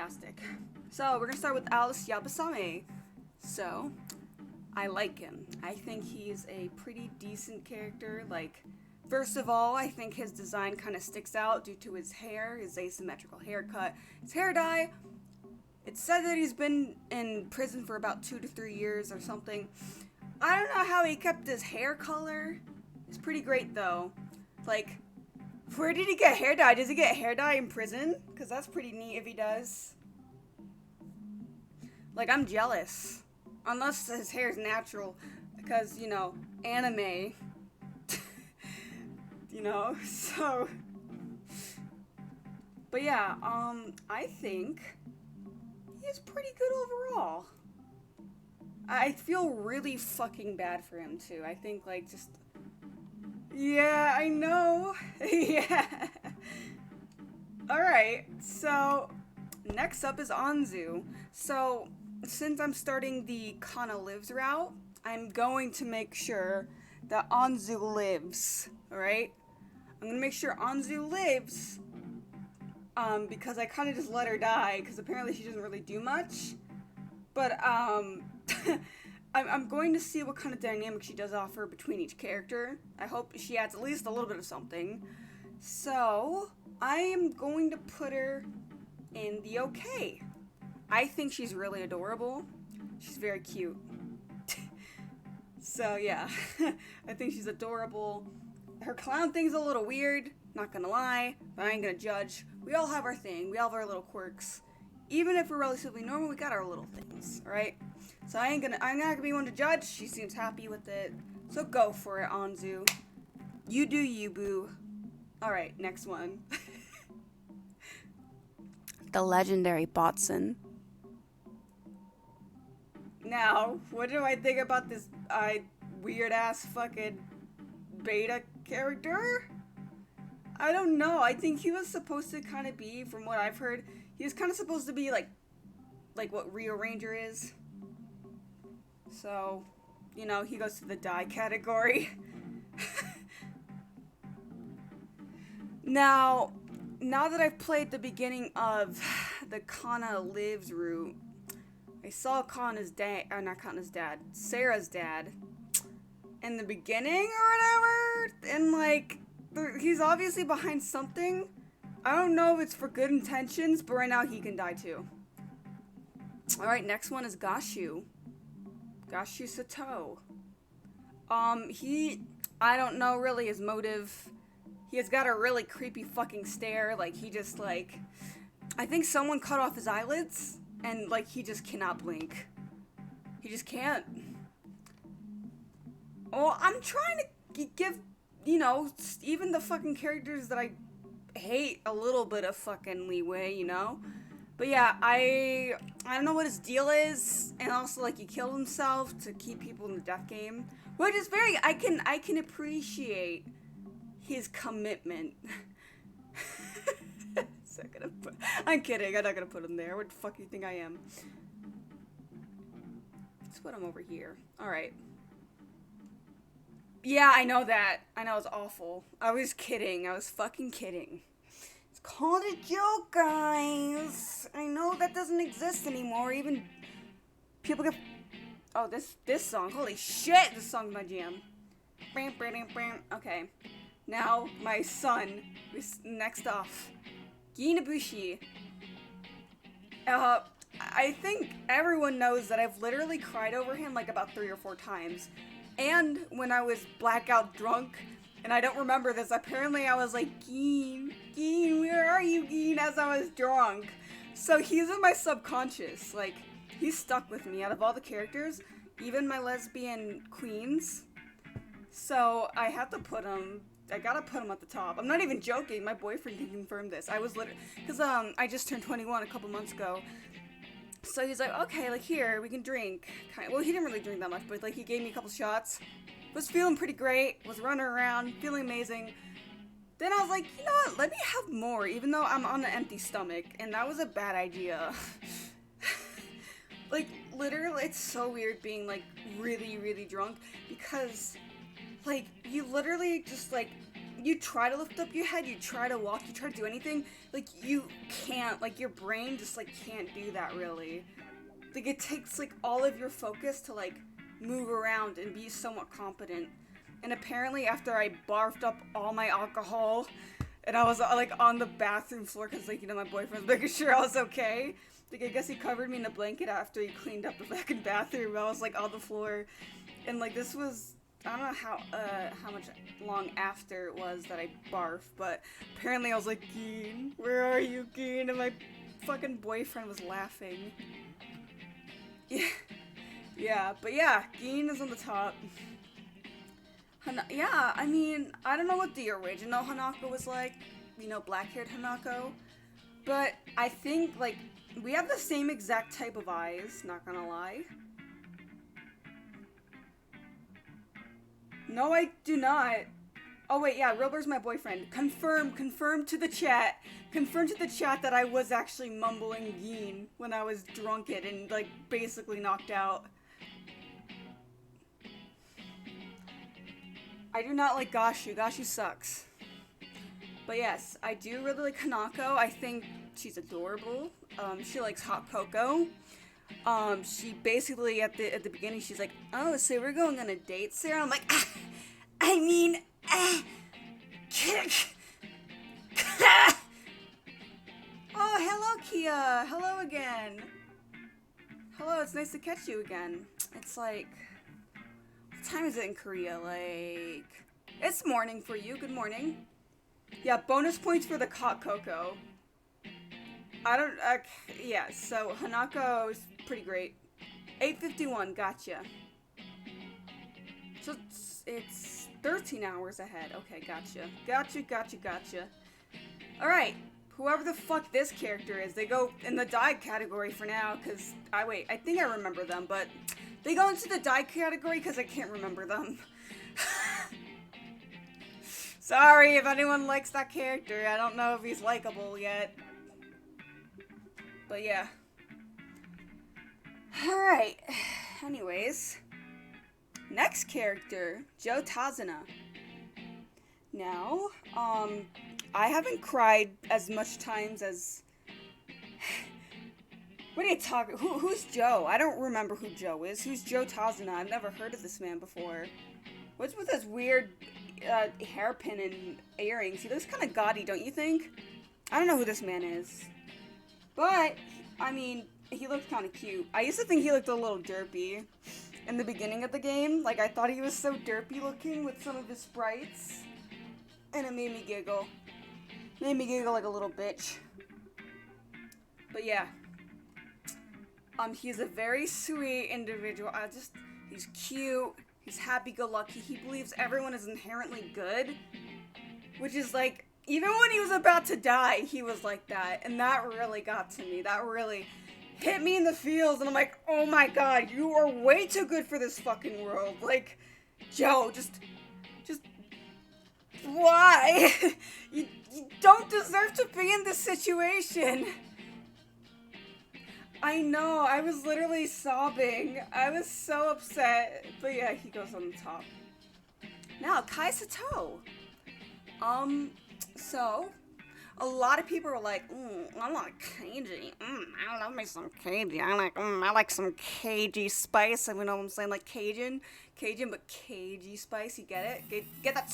fantastic. So we're gonna start with Alice Yabasame. So I like him. I think he's a pretty decent character. Like, first of all, I think his design kind of sticks out due to his hair, his asymmetrical haircut, his hair dye. It's said that he's been in prison for about 2 to 3 years or something. I don't know how he kept his hair color. It's pretty great though. Like, where did he get hair dye? Does he get hair dye in prison? Because that's pretty neat if he does. Like, I'm jealous. Unless his hair is natural. Because, you know, anime. You know, so. But yeah, I think he's pretty good overall. I feel really fucking bad for him too. I think, like, just. Yeah, I know. Yeah. Alright, so next up is Anzu. So, since I'm starting the Kanna lives route, I'm going to make sure that Anzu lives. Alright? I'm gonna make sure Anzu lives. Because I kind of just let her die, because apparently she doesn't really do much. But, I'm going to see what kind of dynamic she does offer between each character. I hope she adds at least a little bit of something. So, I am going to put her in the okay. I think she's really adorable. She's very cute. So, yeah. I think she's adorable. Her clown thing's a little weird, not gonna lie, but I ain't gonna judge. We all have our thing. We all have our little quirks. Even if we're relatively normal, we got our little things, alright? So I'm not gonna be one to judge. She seems happy with it. So go for it, Anzu. You do you, boo. Alright, next one. The legendary Botsun. Now, what do I think about this weird-ass fucking beta character? I don't know. I think he was supposed to kind of be, from what I've heard, he was kind of supposed to be like what Rio Ranger is. So, you know, he goes to the die category. Now that I've played the beginning of the Kanna lives route, I saw Kanna's dad, or not Kanna's dad, Sarah's dad, in the beginning or whatever, and like, he's obviously behind something. I don't know if it's for good intentions, but right now he can die too. Alright, next one is Gashu. Gashu Sato. I don't know really his motive. He has got a really creepy fucking stare, like he just like, I think someone cut off his eyelids, and like he just cannot blink. He just can't. Well, I'm trying to give, you know, even the fucking characters that I hate a little bit of fucking leeway, you know? But yeah, I don't know what his deal is, and also like he killed himself to keep people in the death game, which is very, I can appreciate his commitment. I'm kidding, I'm not gonna put him there. What the fuck do you think I am? Let's put him over here. Alright. Yeah, I know that. I know it's awful. I was kidding. I was fucking kidding. It's called a joke, guys. I know that doesn't exist anymore. Even people get... Oh, this song. Holy shit, this song's my jam. Okay. Now, my son. Next off. Ginabushi. I think everyone knows that I've literally cried over him like about 3 or 4 times. And when I was blackout drunk, and I don't remember this, apparently I was like, Geen, where are you, Geen, as I was drunk. So he's in my subconscious, like, he's stuck with me out of all the characters, even my lesbian queens. So I have to put him, I gotta put him at the top. I'm not even joking, my boyfriend can confirm this. I was literally, because I just turned 21 a couple months ago. So he's like, okay, like, here, we can drink. Well, he didn't really drink that much, but, like, he gave me a couple shots. Was feeling pretty great. Was running around, feeling amazing. Then I was like, you know what, let me have more, even though I'm on an empty stomach. And that was a bad idea. Like, literally, it's so weird being, like, really, really drunk. Because, like, you literally just, like, you try to lift up your head, you try to walk, you try to do anything, like, you can't, like, your brain just, like, can't do that, really. Like, it takes, like, all of your focus to, like, move around and be somewhat competent. And apparently after I barfed up all my alcohol, and I was, like, on the bathroom floor, because, like, you know, my boyfriend was making sure I was okay. Like, I guess he covered me in a blanket after he cleaned up the fucking bathroom. I was, like, on the floor. And, like, this was, I don't know how much long after it was that I barfed, but apparently I was like, Geen, where are you, Geen? And my fucking boyfriend was laughing. Yeah, but yeah, Geen is on the top. Yeah, I mean, I don't know what the original Hinako was like, you know, black-haired Hinako, but I think, like, we have the same exact type of eyes, not gonna lie. No, I do not. Oh wait, yeah, Wilbur's my boyfriend. Confirm to the chat. Confirm to the chat that I was actually mumbling Geen when I was drunk and, like, basically knocked out. I do not like Gashu. Gashu sucks. But yes, I do really like Hinako. I think she's adorable. She likes hot cocoa. She basically at the beginning she's like, oh, so we're going on a date, Sarah? I'm like, I mean, oh, hello, Kia. Hello again. Hello, it's nice to catch you again. It's like, what time is it in Korea? Like, it's morning for you. Good morning. Yeah, bonus points for the hot cocoa. Yeah, so Hinako is pretty great. 8:51, gotcha. So it's 13 hours ahead. Okay, gotcha. Alright, whoever the fuck this character is, they go in the die category for now, because, I think I remember them, but they go into the die category because I can't remember them. Sorry if anyone likes that character, I don't know if he's likable yet. But yeah. Alright. Anyways. Next character, Joe Tazuna. Now, I haven't cried as much times as... What are you talking... Who's Joe? I don't remember who Joe is. Who's Joe Tazuna? I've never heard of this man before. What's with this weird hairpin and earrings? He looks kind of gaudy, don't you think? I don't know who this man is. But, I mean, he looked kind of cute. I used to think he looked a little derpy in the beginning of the game. Like, I thought he was so derpy looking with some of his sprites. And it made me giggle. Made me giggle like a little bitch. But yeah. He's a very sweet individual. He's cute. He's happy-go-lucky. He believes everyone is inherently good. Which is like... Even when he was about to die, he was like that. And that really got to me. That really hit me in the feels. And I'm like, oh my god, you are way too good for this fucking world. Like, Joe, just... Why? You don't deserve to be in this situation. I know, I was literally sobbing. I was so upset. But yeah, he goes on the top. Now, Kai Sato. So, a lot of people are like, I like Keiji. I love me some Keiji. I like some Keiji spice. You know what I'm saying? Like Cajun, but Keiji spice. You get it? Get that.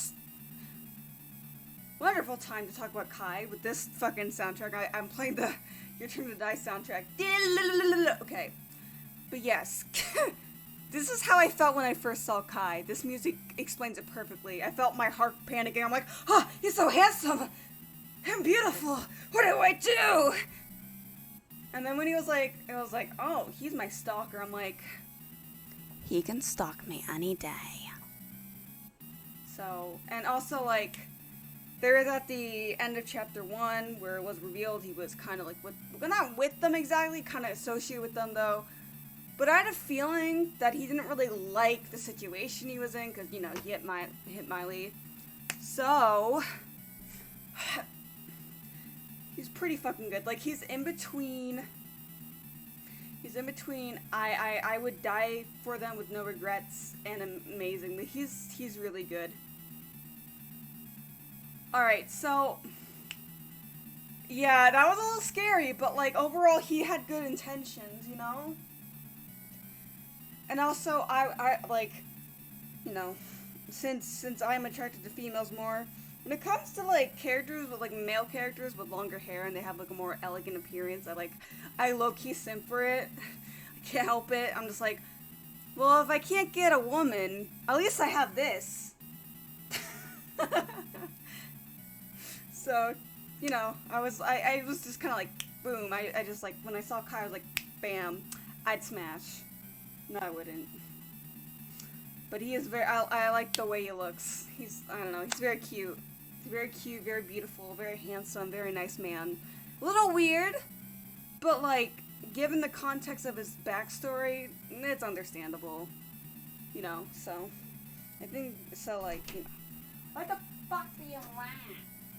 Wonderful time to talk about Kai with this fucking soundtrack. I'm playing the Your Turn to Die soundtrack. Okay, but yes. This is how I felt when I first saw Kai. This music explains it perfectly. I felt my heart panicking. I'm like, oh, he's so handsome and beautiful. What do I do? And then when it was like, oh, he's my stalker. I'm like, he can stalk me any day. So, and also like, there is at the end of chapter 1 where it was revealed he was kind of like, not with them exactly, kind of associated with them though. But I had a feeling that he didn't really like the situation he was in, because, you know, he hit Miley. So, he's pretty fucking good. Like, he's in between, I would die for them with no regrets, and amazing. But he's really good. Alright, so... Yeah, that was a little scary, but, like, overall, he had good intentions, you know? And also, I like, you know, since I'm attracted to females more, when it comes to, like, characters with, like, male characters with longer hair and they have, like, a more elegant appearance, I low-key simp for it. I can't help it. I'm just like, well, if I can't get a woman, at least I have this. So, you know, I was just kind of like, boom. I just, like, when I saw Kai, I was like, bam, I'd smash. No, I wouldn't. But he is very, I like the way he looks. I don't know, he's very cute. He's very cute, very beautiful, very handsome, very nice man. A little weird, but, like, given the context of his backstory, it's understandable. You know, so, I think, so, like, you know. What the fuck do you want?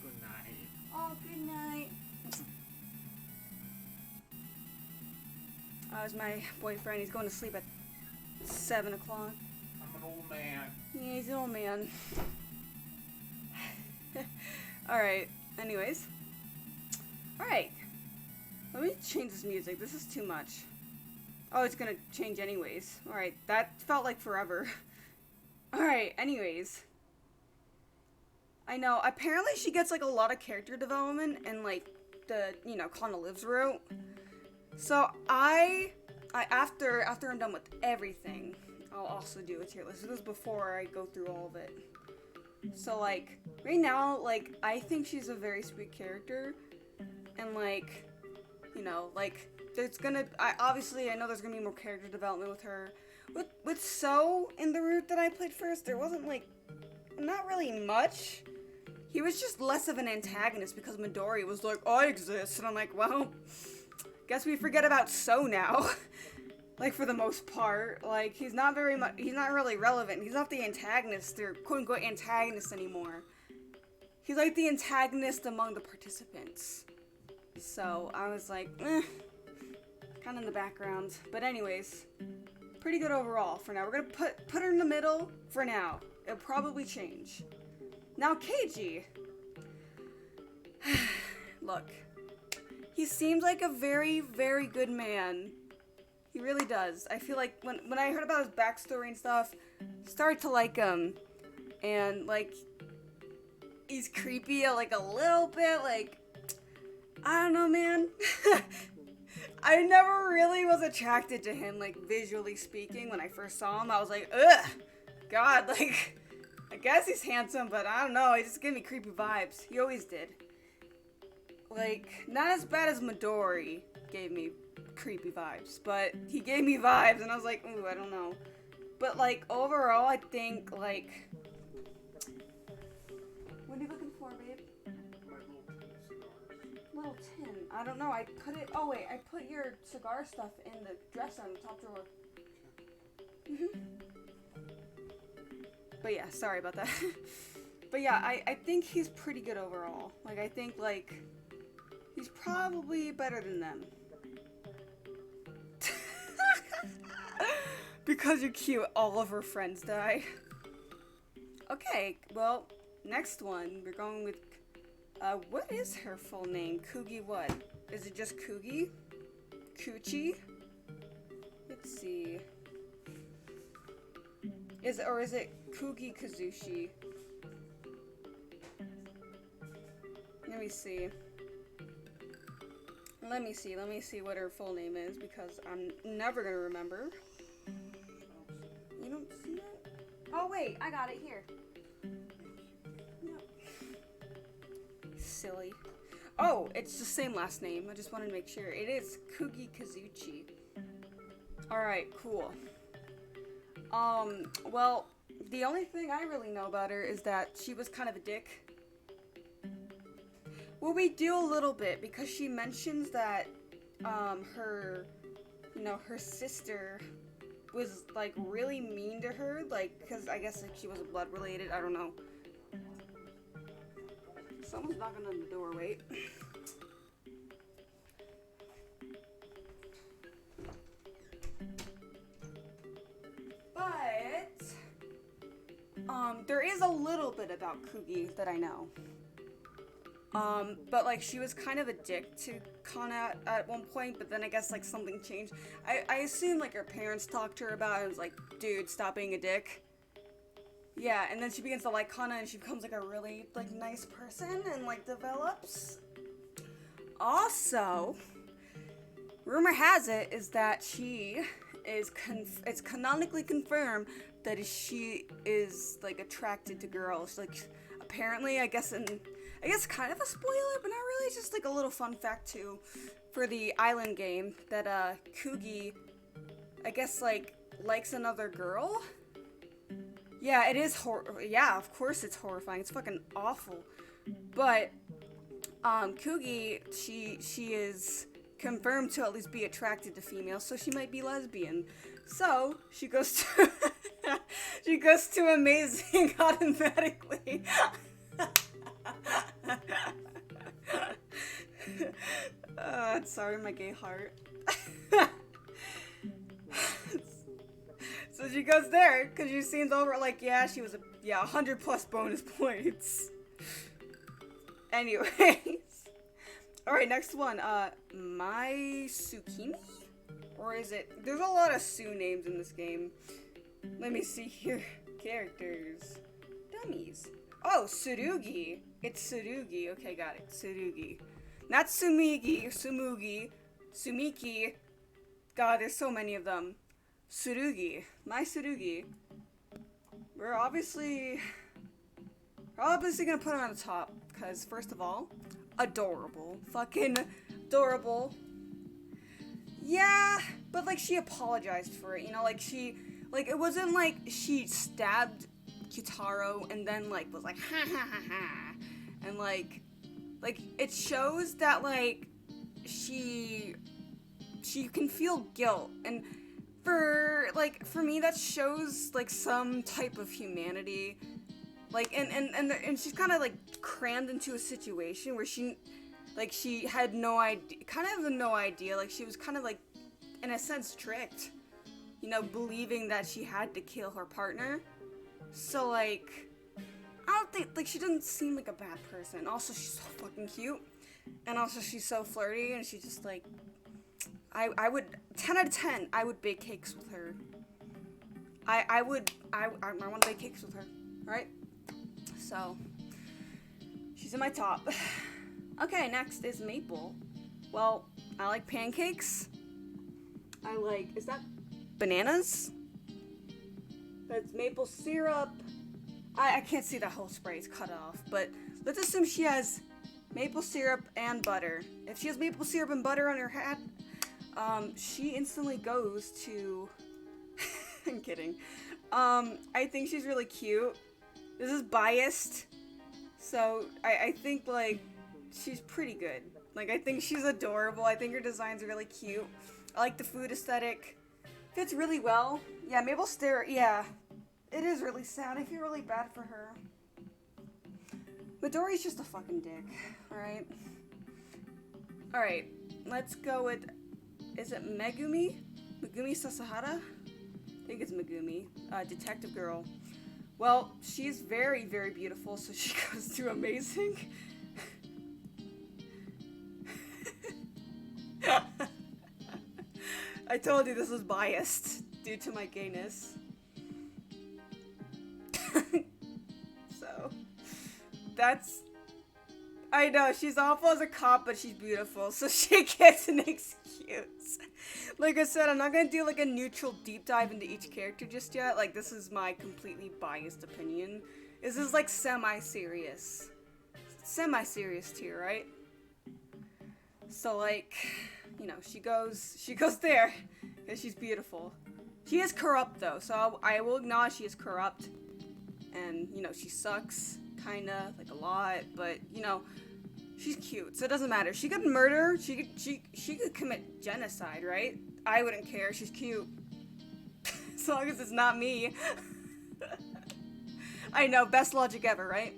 Good night. Oh, good night. Oh, it's my boyfriend. He's going to sleep at 7 o'clock. I'm an old man. Yeah, he's an old man. Alright, anyways. Alright. Let me change this music. This is too much. Oh, it's gonna change anyways. Alright, that felt like forever. Alright, anyways. I know, apparently she gets, like, a lot of character development and, like, the, you know, Kanna lives route. So, after I'm done with everything, I'll also do a tier list. This is before I go through all of it. So, like, right now, like, I think she's a very sweet character. And, like, you know, like, there's gonna, obviously, I know there's gonna be more character development with her. With So in the route that I played first, there wasn't, like, not really much. He was just less of an antagonist because Midori was like, I exist. And I'm like, well, guess we forget about So now. Like, for the most part. Like, he's not really relevant. He's not the antagonist or quote-unquote antagonist anymore. He's like the antagonist among the participants. So, I was like, kind of in the background. But anyways, pretty good overall for now. We're gonna put her in the middle for now. It'll probably change. Now, Keiji. Look. He seems like a very, very good man. He really does. I feel like when I heard about his backstory and stuff, started to like him. And, like, he's creepy, like, a little bit, like, I don't know, man. I never really was attracted to him, like, visually speaking. When I first saw him, I was like, ugh, God, like, I guess he's handsome, but I don't know, he just gave me creepy vibes. He always did. Like, not as bad as Midori gave me creepy vibes, but he gave me vibes, and I was like, ooh, I don't know. But, like, overall, I think, like, what are you looking for, babe? My little tin cigars. Little tin. I don't know. I put your cigar stuff in the dresser on the top drawer. But yeah, sorry about that. But yeah, I think he's pretty good overall. Like, I think, like, he's probably better than them. Because you're cute, all of her friends die. Okay, well, next one, we're going with, what is her full name? Kugie what? Is it just Kugie? Cutie? Let's see. Is it Kugie Kazushi? Let me see. Let me see what her full name is, because I'm never gonna remember. You don't see it? Oh wait, I got it here. No. Silly. Oh, it's the same last name. I just wanted to make sure. It is Kugie Kazuchi. Alright, cool. Well, the only thing I really know about her is that she was kind of a dick. Well, we do a little bit, because she mentions that, her sister was, like, really mean to her, like, because I guess, like, she was blood related, I don't know. Someone's knocking on the door, wait. But, there is a little bit about Kugie that I know. But like she was kind of a dick to Kanna at one point, but then I guess like something changed. I assume like her parents talked to her about it and was like, dude, stop being a dick. Yeah, and then she begins to like Kanna and she becomes like a really like nice person and like develops. Also, rumor has it is that she is it's canonically confirmed that she is like attracted to girls. Like apparently, I guess kind of a spoiler, but not really, just like a little fun fact too for the island game that Kugie I guess like likes another girl. Yeah, it is yeah, of course it's horrifying. It's fucking awful. But Kugie, she is confirmed to at least be attracted to females, so she might be lesbian. So she goes to she goes to Amazing automatically. Sorry, my gay heart. So she goes there because she seems over like, yeah, she was 100 plus bonus points. Anyways, all right, next one. Mai Tsukimi, or is it? There's a lot of Sue names in this game. Let me see here. Characters, dummies. Oh, Tsurugi. It's Tsurugi. Okay, got it. Tsurugi. Not Sumigi, Sumugi, Sumiki. God, there's so many of them. Tsurugi. My Tsurugi. We're obviously gonna put her on the top, because first of all, adorable. Fucking adorable. Yeah, but like she apologized for it, you know, like it wasn't like she stabbed Q-taro and then like was like ha ha ha ha, and like it shows that like she can feel guilt, and for me that shows like some type of humanity, like and she's kind of like crammed into a situation where she had no idea, like she was kind of like in a sense tricked, you know, believing that she had to kill her partner. So like I don't think, like, she doesn't seem like a bad person. Also, she's so fucking cute. And also, she's so flirty, and she's just, like, I would, 10 out of 10, I would bake cakes with her. I want to bake cakes with her, alright? So, she's in my top. Okay, next is Maple. Well, I like pancakes. I like, is that bananas? That's maple syrup. I can't see that whole spray, it's cut off, but let's assume she has maple syrup and butter. If she has maple syrup and butter on her hat, she instantly goes to... I'm kidding. I think she's really cute. This is biased, so I think, like, she's pretty good. Like, I think she's adorable. I think her design's really cute. I like the food aesthetic. Fits really well. Yeah, maple syrup, yeah. It is really sad. I feel really bad for her. Midori's just a fucking dick. Alright. Alright. Let's go with... Is it Megumi? Megumi Sasahara? I think it's Megumi. Detective girl. Well, she's very, very beautiful, so she goes to Amazing. I told you this was biased due to my gayness. So, that's... I know, she's awful as a cop, but she's beautiful, so she gets an excuse. Like I said, I'm not gonna do like a neutral deep dive into each character just yet. Like, this is my completely biased opinion. This is like semi-serious. Semi-serious tier, right? So like, you know, she goes there, because she's beautiful. She is corrupt though, so I will acknowledge she is corrupt. And, you know, she sucks, kinda, like a lot, but, you know, she's cute, so it doesn't matter. She could murder, she could commit genocide, right? I wouldn't care, she's cute. As long as it's not me. I know, best logic ever, right?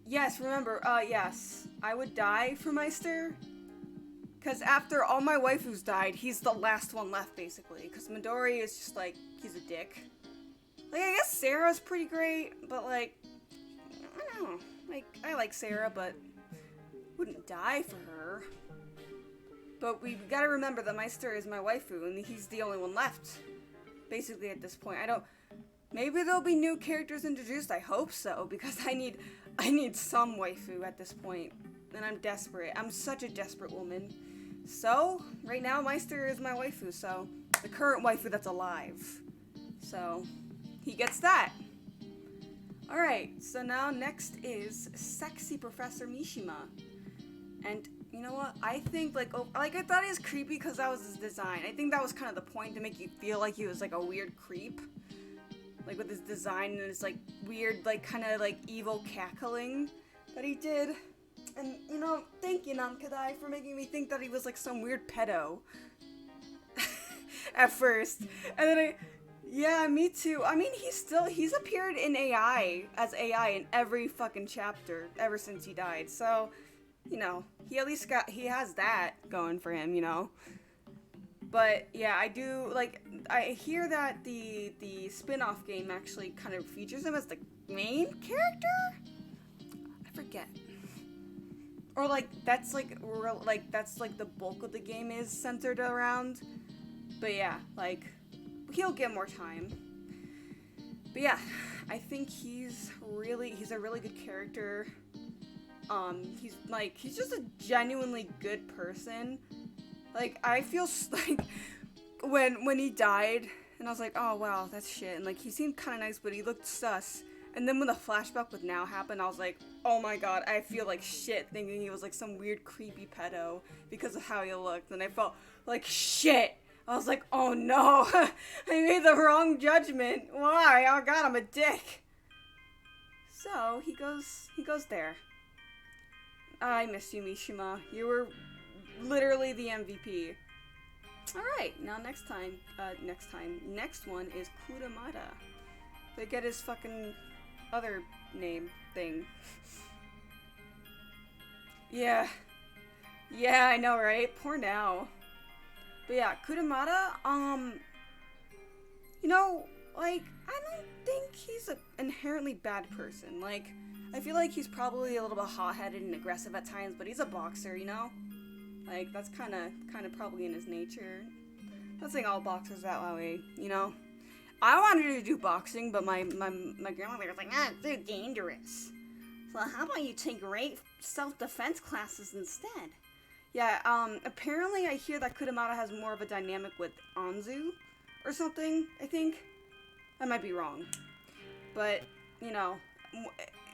Yes, remember, yes, I would die for Meister, because after all my waifus died, he's the last one left, basically, because Midori is just, like, he's a dick. Like, I guess Sarah's pretty great, but, like, I don't know. Like, I like Sarah, but wouldn't die for her. But we gotta remember that Meister is my waifu, and he's the only one left. Basically, at this point, maybe there'll be new characters introduced. I hope so, because I need some waifu at this point, and I'm desperate. I'm such a desperate woman. So right now, Meister is my waifu. So the current waifu that's alive. So he gets that. All right. So now next is sexy Professor Mishima, and you know what? I think like I thought he was creepy because that was his design. I think that was kind of the point, to make you feel like he was like a weird creep. Like with his design and his like weird, like kind of like evil cackling that he did. And you know, thank you Namkadai for making me think that he was like some weird pedo. At first. And then yeah, me too. I mean, he's appeared in as AI in every fucking chapter ever since he died. So, you know, he has that going for him, you know. But yeah, I hear that the spin-off game actually kind of features him as the main character? I forget. Or like that's like the bulk of the game is centered around. But yeah, like he'll get more time. But yeah, I think he's a really good character. He's just a genuinely good person. Like, I feel like when he died, and I was like, oh wow, that's shit. And like, he seemed kind of nice, but he looked sus. And then when the flashback with Now happened, I was like, oh my god, I feel like shit, thinking he was like some weird creepy pedo because of how he looked. And I felt like shit. I was like, oh no, I made the wrong judgment. Why? Oh god, I'm a dick. So he goes there. I miss you, Mishima. You were literally the MVP. Alright, now next one is Kuramata. They get his fucking other name thing. Yeah, I know, right? Poor Now. But yeah, Kuramata, you know, like, I don't think he's an inherently bad person. Like, I feel like he's probably a little bit hot-headed and aggressive at times, but he's a boxer, you know? Like, that's kind of probably in his nature. I'm not saying all boxers that way, you know? I wanted to do boxing, but my grandmother was like, it's too dangerous. So how about you take great self-defense classes instead? Yeah, apparently I hear that Kuramata has more of a dynamic with Anzu or something, I think. I might be wrong. But, you know,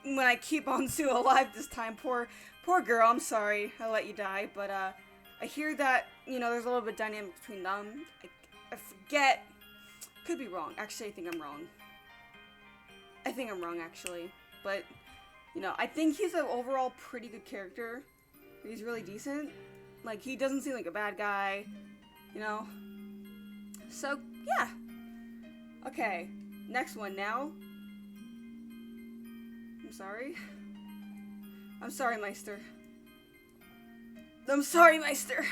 when I keep Anzu alive this time, poor girl, I'm sorry I let you die, but I hear that, you know, there's a little bit of dynamic between them. I forget. Could be wrong. Actually, I think I'm wrong. Actually. But, you know, I think he's an overall pretty good character. He's really decent. Like, he doesn't seem like a bad guy, you know? So, yeah. Okay, next one now. I'm sorry, Meister. I'm sorry, Meister.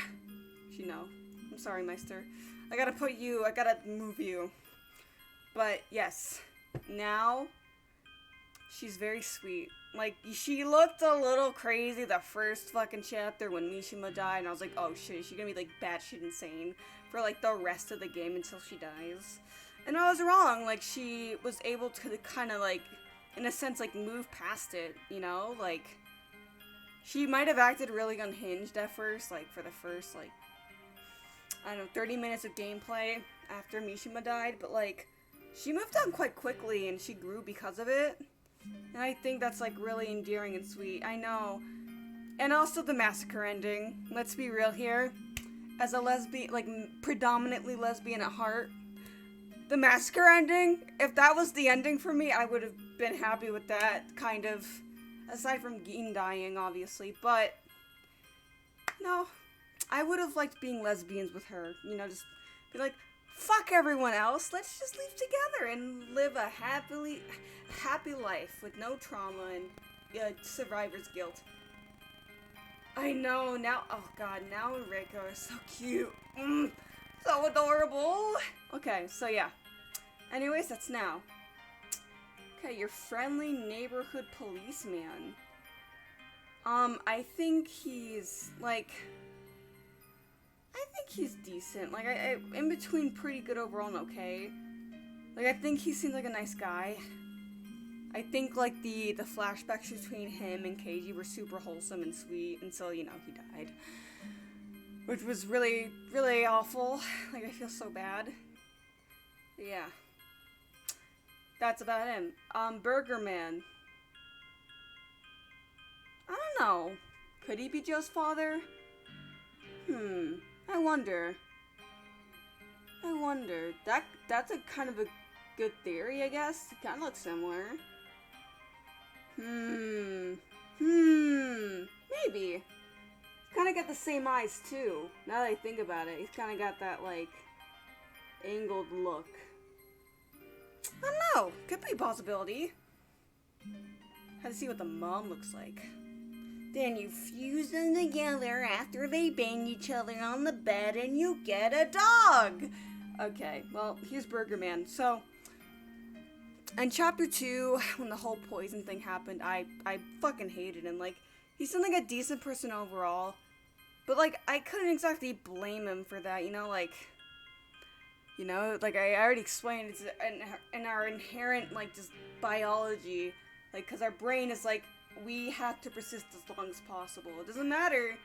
You know, I'm sorry, Meister. I gotta move you. But, yes. Now, she's very sweet. Like, she looked a little crazy the first fucking chapter when Mishima died, and I was like, oh shit, is she gonna be like batshit insane for like the rest of the game until she dies? And I was wrong. Like, she was able to kind of like, in a sense, like move past it, you know? Like, she might have acted really unhinged at first, like for the first like, I don't know, 30 minutes of gameplay after Mishima died, but like, she moved on quite quickly and she grew because of it. And I think that's like really endearing and sweet. I know. And also the massacre ending. Let's be real here. As a lesbian, like predominantly lesbian at heart, the massacre ending, if that was the ending for me, I would have been happy with that, kind of. Aside from Gin dying, obviously. But, no. I would have liked being lesbians with her. You know, just be like, fuck everyone else. Let's just live together and live a happy life with no trauma and survivor's guilt. I know, now, oh god, now and Reko are so cute. So adorable. Okay, so yeah. Anyways, that's Now. Okay, your friendly neighborhood policeman. I think he's, like, I think he's decent. Like, I in between pretty good overall and okay. Like, I think he seems like a nice guy. I think, like, the flashbacks between him and Keiji were super wholesome and sweet until, you know, he died. Which was really, really awful. Like, I feel so bad. But yeah. That's about him. Burger Man. I don't know. Could he be Joe's father? I wonder. That's a kind of a good theory, I guess. It kind of looks similar. Maybe. Kind of got the same eyes, too. Now that I think about it, he's kind of got that, like, angled look. I don't know. Could be a possibility. Had to see what the mom looks like. Then you fuse them together after they bang each other on the bed and you get a dog! Okay, well, here's Burger Man. So, in chapter 2, when the whole poison thing happened, I fucking hated him. Like, he seemed like a decent person overall. But, like, I couldn't exactly blame him for that, you know, like... You know, like, I already explained, it's in our inherent, like, just biology. Like, because our brain is like, we have to persist as long as possible. It doesn't matter.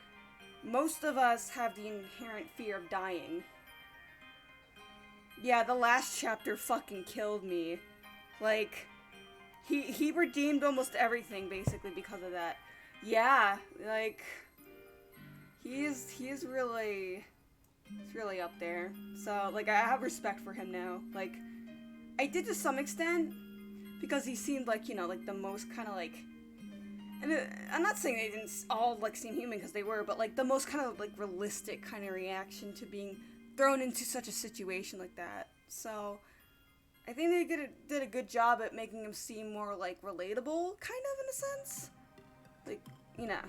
Most of us have the inherent fear of dying. Yeah, the last chapter fucking killed me. Like, he redeemed almost everything, basically, because of that. Yeah, like, he's really up there. So, like, I have respect for him now. Like, I did to some extent, because he seemed like, you know, like, the most kind of, like, and I'm not saying they didn't all, like, seem human, because they were, but, like, the most kind of, like, realistic kind of reaction to being thrown into such a situation like that. So, I think they did a good job at making him seem more, like, relatable, kind of, in a sense. Like, you know.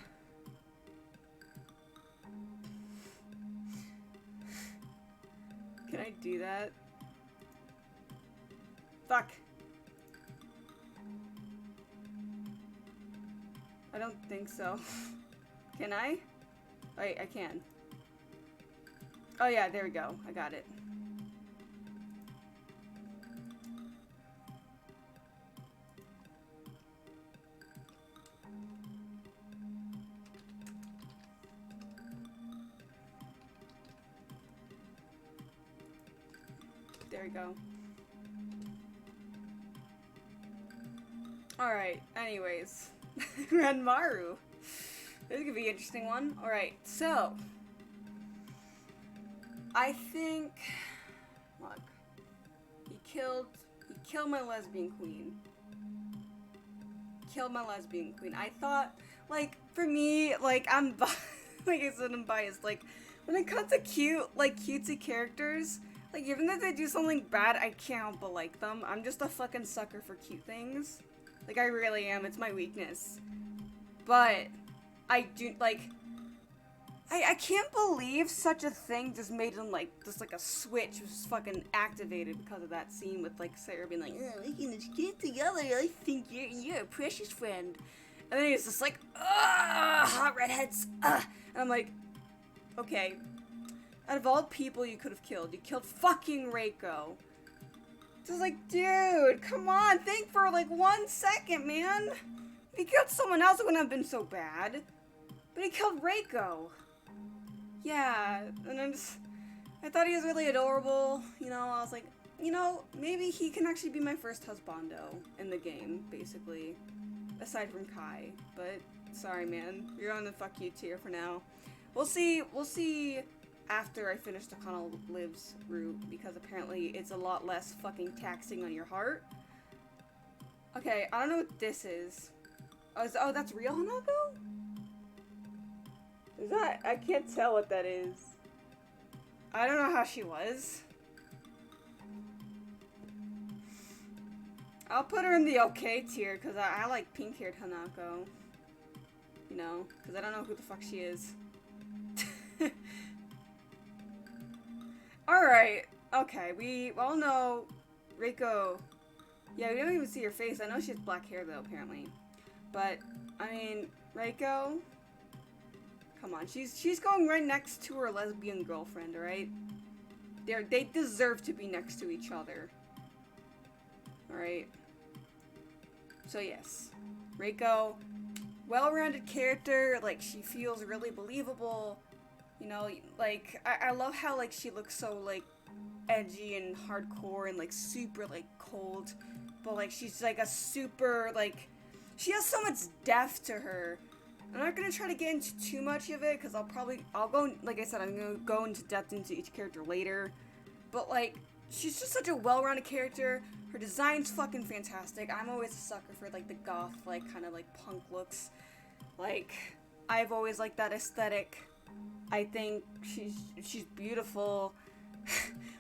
Can I do that? Fuck. I don't think so. Can I? Wait, I can. Oh yeah, there we go. I got it. There we go. Alright, anyways. Ranmaru. This could be an interesting one. Alright, so. I think... Look. He killed my lesbian queen. Killed my lesbian queen. I thought, like, for me, like, I'm like I said, I'm biased. Like, when it comes to cutesy characters, like, even if they do something bad, I can't help but like them. I'm just a fucking sucker for cute things. Like, I really am. It's my weakness. But, I do, like, I can't believe such a thing just made him, like, just like a switch was fucking activated because of that scene with, like, Sarah being like, oh, we can just get together. I think you're a precious friend. And then he's just like, ugh, hot redheads, ugh. And I'm like, okay. Out of all people you could have killed, you killed fucking Reko. Just like, dude, come on, think for like 1 second, man. If he killed someone else, it wouldn't have been so bad. But he killed Reko. Yeah, and I thought he was really adorable. You know, I was like, you know, maybe he can actually be my first husbando in the game, basically. Aside from Kai. But, sorry, man. You're on the fuck you tier for now. We'll see after I finish the Kanna Lives route, because apparently it's a lot less fucking taxing on your heart. Okay, I don't know what this is. Oh, that's real Hinako? Is that? I can't tell what that is. I don't know how she was. I'll put her in the okay tier, because I like pink-haired Hinako. You know, because I don't know who the fuck she is. Alright, okay, we all know Reko. Yeah, we don't even see her face. I know she has black hair, though, apparently. But, I mean, Reko. Come on, she's going right next to her lesbian girlfriend, alright? They deserve to be next to each other. Alright. So yes. Reko, well-rounded character, like she feels really believable. You know, like I love how like she looks so like edgy and hardcore and like super like cold. But like she's like a super like she has so much depth to her. I'm not gonna try to get into too much of it because I'll go, like I said, I'm gonna go into depth into each character later. But like, she's just such a well-rounded character. Her design's fucking fantastic. I'm always a sucker for like the goth, like kind of like punk looks. Like, I've always liked that aesthetic. I think she's beautiful.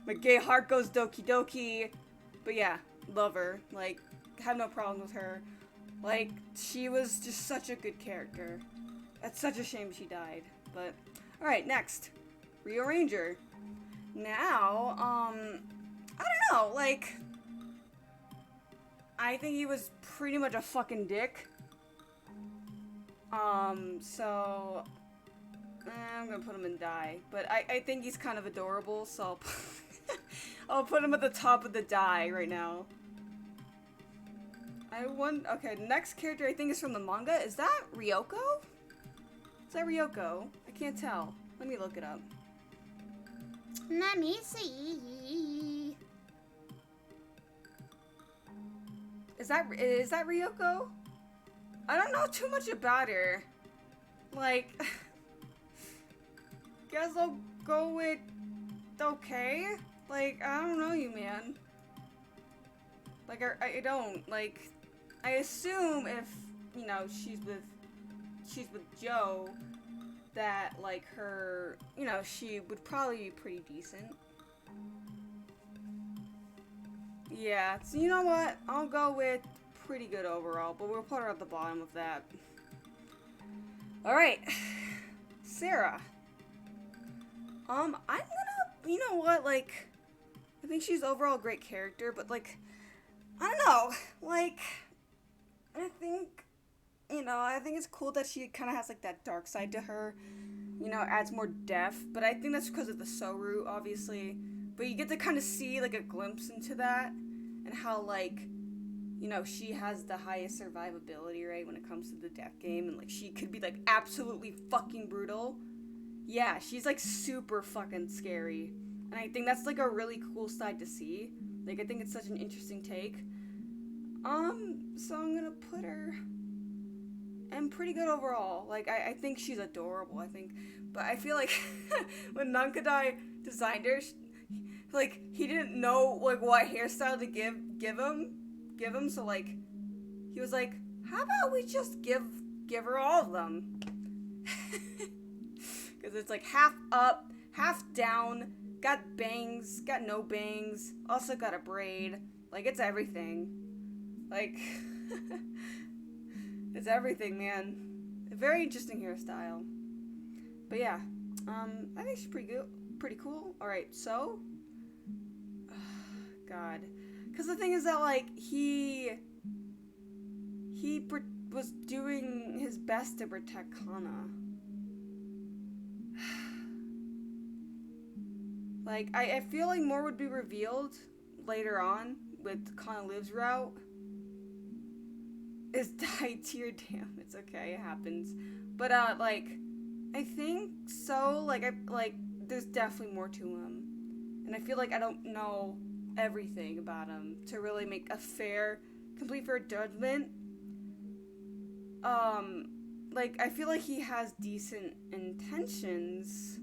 My gay heart goes doki doki. But yeah, love her. Like, have no problem with her. Like, she was just such a good character. It's such a shame she died. But, alright, next. Rio Ranger. Now, I don't know, like, I think he was pretty much a fucking dick. So, I'm gonna put him in die. But I think he's kind of adorable, so I'll put him at the top of the die right now. Okay, the next character I think is from the manga. Is that Ryoko? Is that Ryoko? I can't tell. Let me look it up. Let me see. Is that Ryoko? I don't know too much about her. Like, guess I'll go with okay. Like, I don't know you, man. Like, I don't, like, I assume if, you know, she's with Joe, that, like, her, you know, she would probably be pretty decent. Yeah, so you know what? I'll go with pretty good overall, but we'll put her at the bottom of that. Alright. Sarah. I'm gonna, you know what, like, I think she's overall a great character, but, like, I don't know, like, I think, you know, I think it's cool that she kind of has, like, that dark side to her, you know, adds more depth, but I think that's because of the Soru, obviously, but you get to kind of see, like, a glimpse into that, and how, like, you know, she has the highest survivability, right, when it comes to the death game, and, like, she could be, like, absolutely fucking brutal. Yeah, she's, like, super fucking scary, and I think that's, like, a really cool side to see. Like, I think it's such an interesting take. So I'm gonna put her in pretty good overall. Like, I think she's adorable, I think. But I feel like when Nankadai designed her, like, he didn't know, like, what hairstyle to give him. So, like, he was like, how about we just give her all of them? Because it's, like, half up, half down, got bangs, got no bangs, also got a braid. Like, it's everything. Like, it's everything, man. A very interesting hairstyle. But yeah, I think she's pretty cool. Alright, so, God. Because the thing is that, like, he was doing his best to protect Kanna. Like, I feel like more would be revealed later on with Kanna Lives route. Is die tier, damn, it's okay, it happens. But, like, I think so, like, there's definitely more to him. And I feel like I don't know everything about him to really make a complete fair judgment. Like, I feel like he has decent intentions.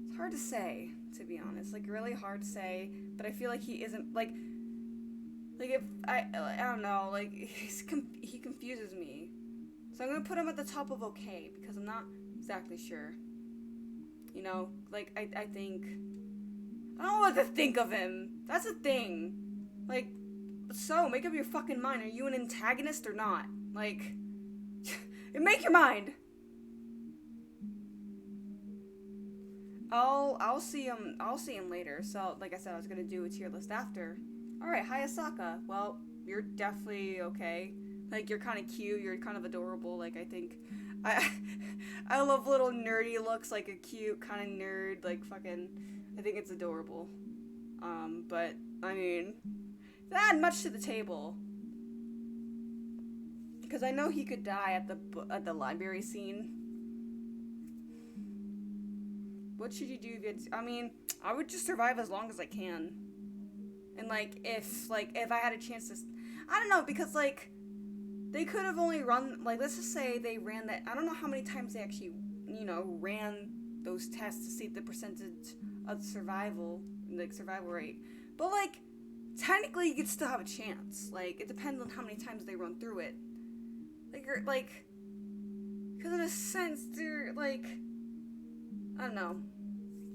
It's hard to say, to be honest, like, really hard to say, but I feel like he isn't, like if, I don't know, like, he confuses me. So I'm gonna put him at the top of okay, because I'm not exactly sure. You know, like, I think, I don't know what to think of him. That's the thing. Like, so, make up your fucking mind. Are you an antagonist or not? Like, make your mind. I'll see him later. So, like I said, I was gonna do a tier list after. Alright, Hayasaka. Well, you're definitely okay. Like, you're kind of cute, you're kind of adorable, like, I think. I I love little nerdy looks, like a cute kind of nerd, like fucking. I think it's adorable. But I mean, that add much to the table. Because I know he could die at the library scene. What should you do if you had, I mean, I would just survive as long as I can. And like if I had a chance to, I don't know, because like they could have only run, like let's just say they ran that, I don't know how many times they actually, you know, ran those tests to see the percentage of survival rate. But like technically you could still have a chance. Like it depends on how many times they run through it. Like, because in a sense, they're, like, I don't know.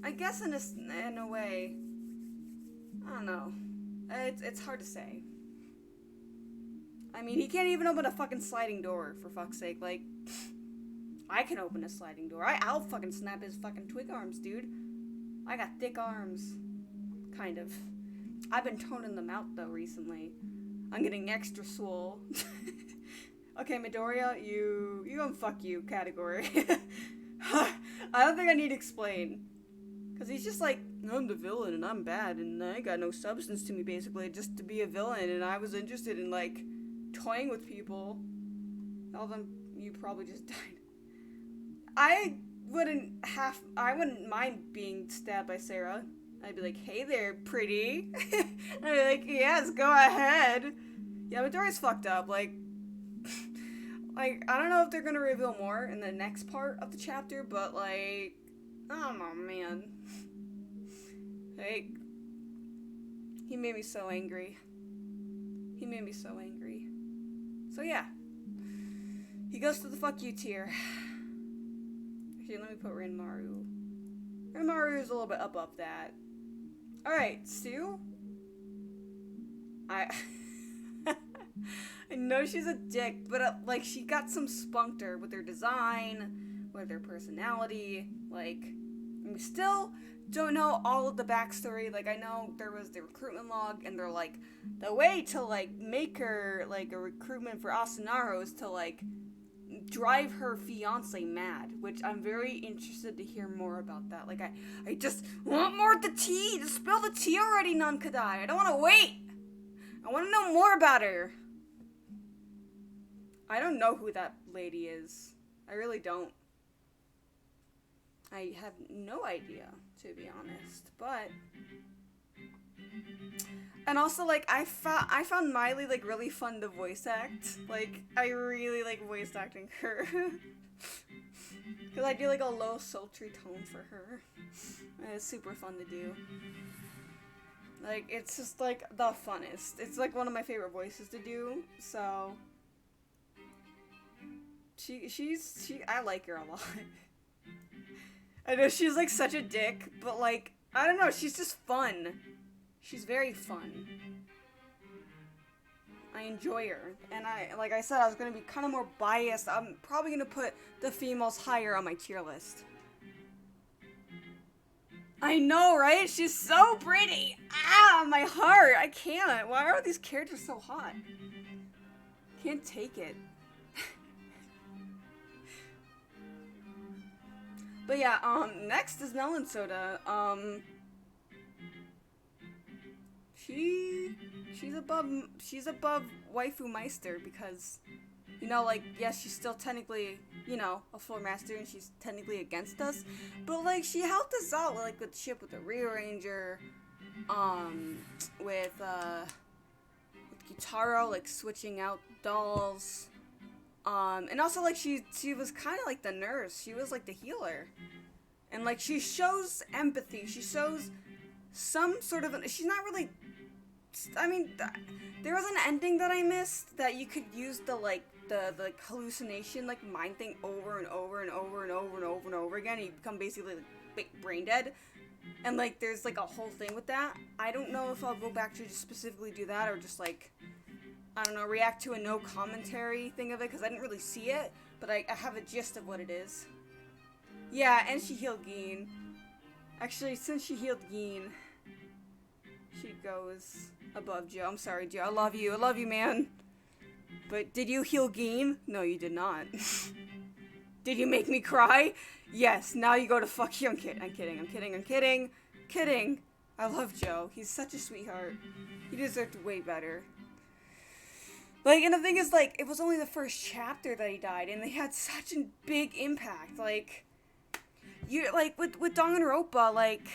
I guess in a way, I don't know. It's hard to say. I mean, he can't even open a fucking sliding door, for fuck's sake. Like, I can open a sliding door. I'll fucking snap his fucking twig arms, dude. I got thick arms. Kind of. I've been toning them out, though, recently. I'm getting extra swole. Okay, Midoriya, you gonna fuck you category. I don't think I need to explain. Because he's just like, I'm the villain and I'm bad and I got no substance to me, basically, just to be a villain. And I was interested in, like, toying with people. All of them, you probably just died. I wouldn't mind being stabbed by Sarah. I'd be like, hey there, pretty. I'd be like, yes, go ahead. Yeah, Midoriya's fucked up, like, I don't know if they're gonna reveal more in the next part of the chapter, but, like, I don't know, man. Like, he made me so angry. He made me so angry. So, yeah. He goes to the fuck you tier. Actually, let me put Ranmaru. Ranmaru is a little bit above that. Alright, Stu? I know she's a dick, but, like, she got some spunkter with her design, with her personality, like, and we still don't know all of the backstory. Like, I know there was the recruitment log, and they're, like, the way to, like, make her, like, a recruitment for Asunaro is to, like, drive her fiance mad, which I'm very interested to hear more about that. Like, I just want more of the tea! Just spill the tea already, Nankadai! I don't want to wait! I want to know more about her! I don't know who that lady is. I really don't. I have no idea, to be honest, but... And also, like, I found Miley, like, really fun to voice act. Like, I really like voice acting her. Because I do, like, a low, sultry tone for her. And it's super fun to do. Like, it's just, like, the funnest. It's, like, one of my favorite voices to do, so... I like her a lot. I know she's, like, such a dick, but, like, I don't know, she's just fun. She's very fun. I enjoy her. And like I said, I was gonna be kind of more biased. I'm probably gonna put the females higher on my tier list. I know, right? She's so pretty! Ah, my heart! I can't. Why are these characters so hot? Can't take it. But yeah, next is Melon Soda. She's above Waifu Meister because, you know, like, yes, she's still technically, you know, a full master and she's technically against us, but, like, she helped us out, like, with shit with the Rearranger, with Q-taro, like, switching out dolls, and also, like, she was kind of like the nurse, she was, like, the healer, and, like, she shows empathy, she shows some sort of, she's not really, I mean, there was an ending that I missed that you could use the, like, the hallucination, like, mind thing over and over and over and over and over and over again, and you become basically, like, brain dead, and, like, there's, like, a whole thing with that. I don't know if I'll go back to just specifically do that, or just, like, I don't know, react to a no commentary thing of it, because I didn't really see it, but I have a gist of what it is. Yeah, and she healed Gin. Actually, since she healed Gin, she goes above Joe. I'm sorry, Joe. I love you, man. But did you heal Gin? No, you did not. Did you make me cry? Yes, now you go to fuck you. I'm kidding. Kidding. I love Joe. He's such a sweetheart. He deserved way better. Like, and the thing is, like, it was only the first chapter that he died, and they had such a big impact. Like, you, like, with Danganronpa, like,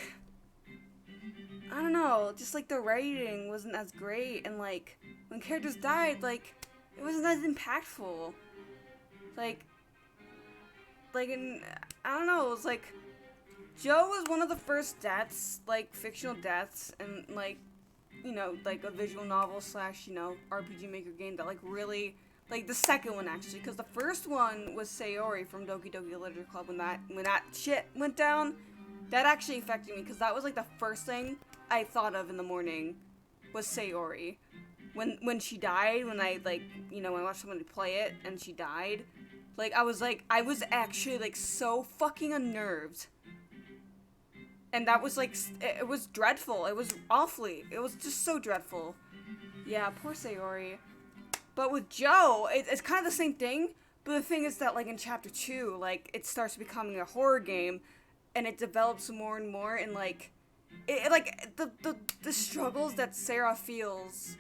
I don't know, just, like, the writing wasn't as great, and, like, when characters died, like, it wasn't as impactful. Like, I don't know, it was, like, Joe was one of the first deaths, like, fictional deaths, and, like, you know, like, a visual novel / you know, RPG Maker game that, like, really, like, the second one, actually, because the first one was Sayori from Doki Doki Literature Club. When that shit went down, that actually affected me, because that was, like, the first thing I thought of in the morning was Sayori. When she died, when I, like, you know, I watched somebody play it, and she died, like, I was actually, like, so fucking unnerved. And that was, like, it was dreadful. It was it was just so dreadful. Yeah, poor Sayori. But with Joe, it's kind of the same thing. But the thing is that, like, in chapter 2, like, it starts becoming a horror game. And it develops more and more. And, like, the struggles that Sarah feels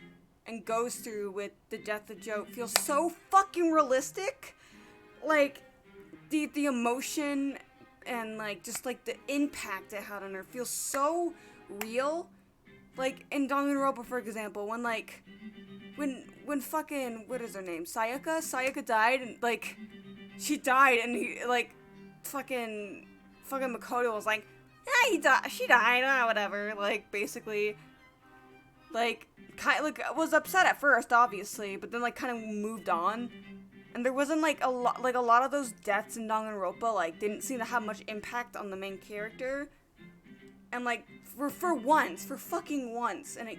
and goes through with the death of Joe feels so fucking realistic. Like, the emotion and, like, just, like, the impact it had on her feels so real. Like, in Danganronpa, for example, when, like, when fucking, what is her name? Sayaka died, and, like, she died, and he, like, fucking Makoto was like, yeah, she died, whatever, like, basically, like, was upset at first, obviously, but then, like, kind of moved on. And there wasn't, like, a lot of those deaths in Danganronpa, like, didn't seem to have much impact on the main character. And, like, for fucking once, and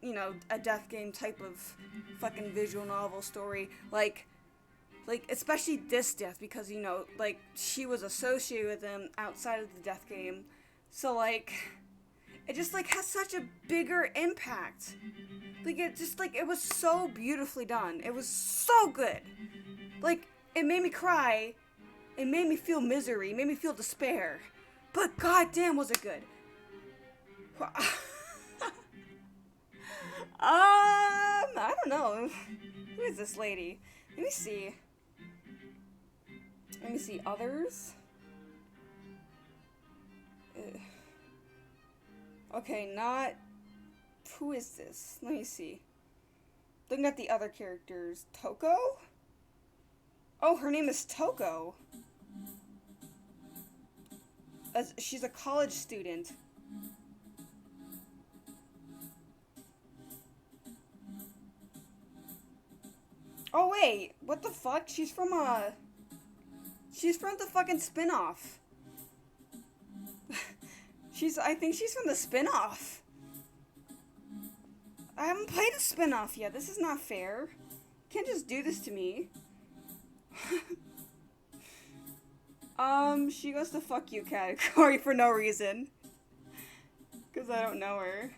you know, a death game type of fucking visual novel story, like, especially this death, because, you know, like, she was associated with him outside of the death game. So, like, it just, like, has such a bigger impact. Like, it just, like, it was so beautifully done. It was so good. Like, it made me cry, it made me feel misery, it made me feel despair, but goddamn was it good. I don't know, who is this lady? Let me see, others? Okay, not, who is this? Let me see, looking at the other characters, Toko? Oh, her name is Toko. She's a college student. Oh wait, what the fuck? She's from the fucking spin-off. I think she's from the spin-off. I haven't played a spin-off yet. This is not fair. You can't just do this to me. She goes to fuck you category for no reason. Because I don't know her.